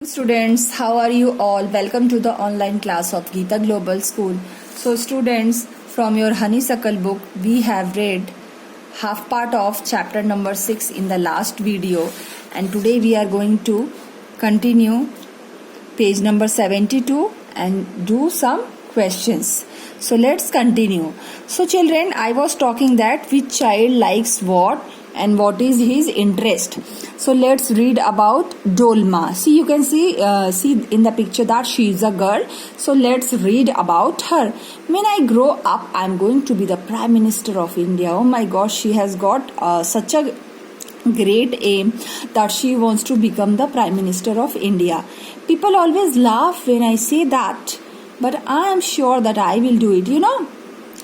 Students, how are you all? Welcome to the online class of Geeta Global School. So students, from your honeysuckle book, we have read half part of chapter number 6 in the last video, and today we are going to continue page number 72 and do some questions. So let's continue. So children, I was talking that which child likes what and what is his interest. So let's read about Dolma. See, you can see in the picture that she is a girl. So let's read about her. When I grow up, I'm going to be the Prime Minister of India. Oh my gosh, she has got such a great aim that she wants to become the Prime Minister of India. People always laugh when I say that, but I am sure that I will do it. You know,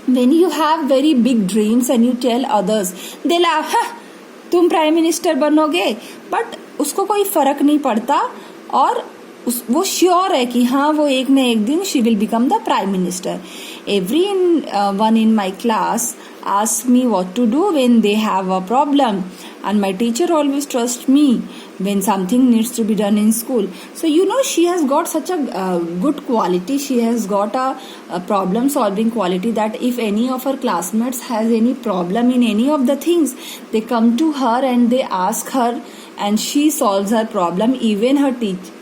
when you have very big dreams and you tell others, they laugh, तुम prime minister बनोगे, but उसको कोई फर्क नहीं पड़ता और वो sure है कि हाँ वो एक न एक दिन she will become the prime minister. Every one in my class ask me what to do when they have a problem, and my teacher always trusts me when something needs to be done in school. So you know, she has got such a good quality. She has got a problem solving quality that if any of her classmates has any problem in any of the things, they come to her and they ask her and she solves her problem. Even her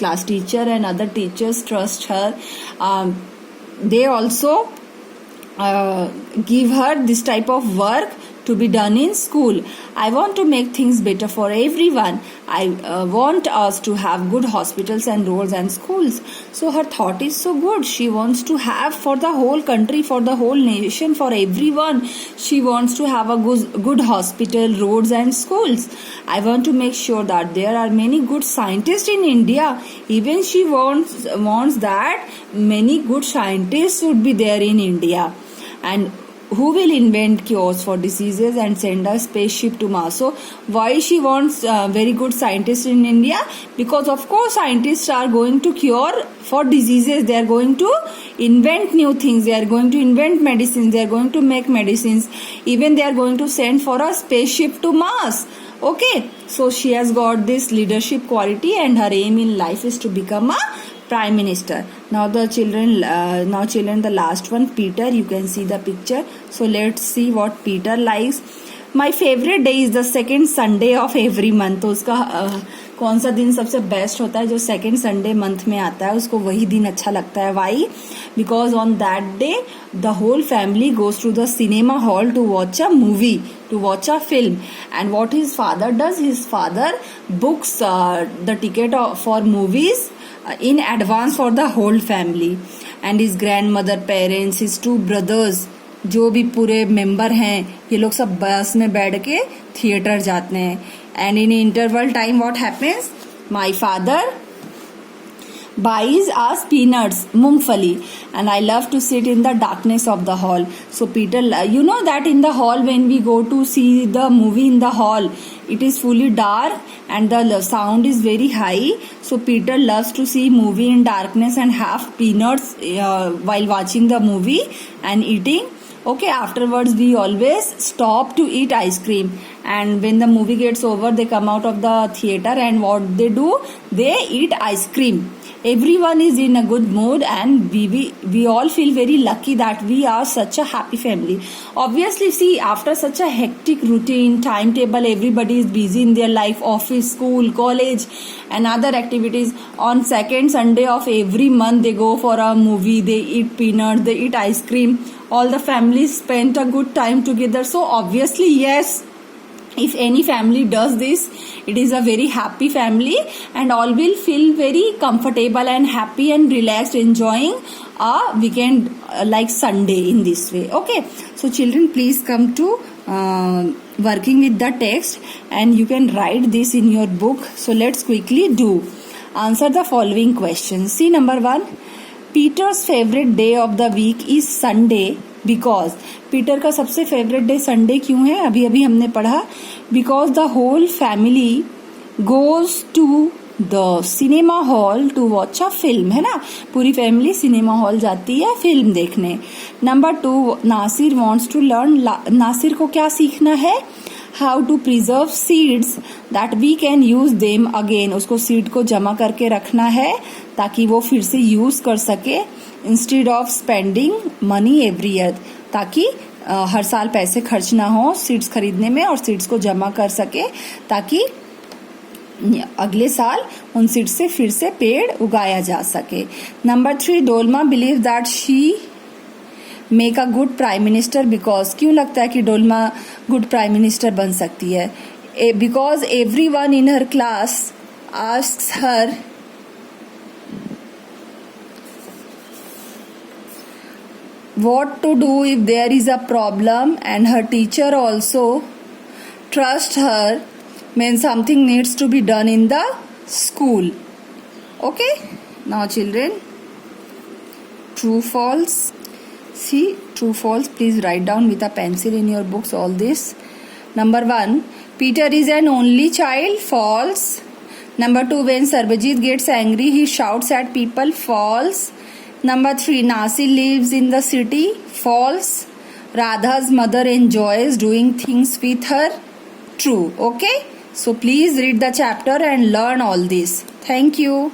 class teacher and other teachers trust her. They also give her this type of work to be done in school. I want to make things better for everyone. I want us to have good hospitals and roads and schools. So her thought is so good. She wants to have for the whole country, for the whole nation, for everyone. She wants to have a good hospital, roads and schools. I want to make sure that there are many good scientists in India. Even she wants that many good scientists would be there in India. And who will invent cures for diseases and send a spaceship to Mars. So why she wants very good scientists in India? Because of course scientists are going to cure for diseases. They are going to invent new things. They are going to invent medicines. They are going to make medicines. Even they are going to send for a spaceship to Mars. Okay, so she has got this leadership quality and her aim in life is to become a Prime Minister. Now children, the last one, Peter. You can see the picture. So let's see what Peter likes. My favorite day is the second Sunday of every month. तो उसका कौन सा दिन सबसे best होता है? जो second Sunday month में आता है उसको वही दिन अच्छा लगता है. Why? Because on that day the whole family goes to the cinema hall to watch a movie, to watch a film. And what his father does, his father books the ticket for movies in advance for the whole family. And his grandmother, parents, his two brothers, जो भी पूरे member हैं, ये लोग सब बस में बैठ के थिएटर जाते हैं. And in interval time what happens? My father buys us peanuts, मूंगफली, and I love to sit in the darkness of the hall. So Peter, you know that in the hall when we go to see the movie in the hall, it is fully dark and the sound is very high. So Peter loves to see movie in darkness and have peanuts while watching the movie and eating. Okay, afterwards we always stop to eat ice cream, and when the movie gets over they come out of the theater and what they do, they eat ice cream. Everyone is in a good mood and we all feel very lucky that we are such a happy family. Obviously, see, after such a hectic routine timetable, everybody is busy in their life, office, school, college and other activities. On second Sunday of every month they go for a movie, they eat peanuts, they eat ice cream. All the families spent a good time together. So obviously, yes, if any family does this, it is a very happy family and all will feel very comfortable and happy and relaxed, enjoying a weekend like Sunday in this way. Okay, so children, please come to working with the text and you can write this in your book. So let's quickly do. Answer the following questions. See, number 1, Peter's favorite day of the week is Sunday because. Peter का सबसे favourite day Sunday क्यों है? अभी अभी हमने पढ़ा. Because the whole family goes to the cinema hall to watch a film, है ना, पूरी फैमिली सिनेमा हॉल जाती है फिल्म देखने. Number 2, Nasir wants to learn. Nasir को क्या सीखना है? how to preserve seeds that we can use them again. उसको सीड को जमा करके रखना है ताकि वो फिर से यूज कर सके, instead of spending money every year, ताकि हर साल पैसे खर्च ना हो सीड्स खरीदने में और सीड्स को जमा कर सके ताकि अगले साल उन सीड्स से फिर से पेड़ उगाया जा सके. Number 3, Dolma believe that she make a good prime minister because. क्यों लगता है कि डोलमा गुड प्राइम मिनिस्टर बन सकती है? Because every one in her class asks her what to do if there is a problem, and her teacher also trust her when something needs to be done in the school. Okay, now children, true false. See, true false, please write down with a pencil in your books all this. Number 1, Peter is an only child. False. Number 2, when Sarbajit gets angry he shouts at people. False. Number 3, Nasi lives in the city. False. Radha's mother enjoys doing things with her. True. Okay, so please read the chapter and learn all this. Thank you.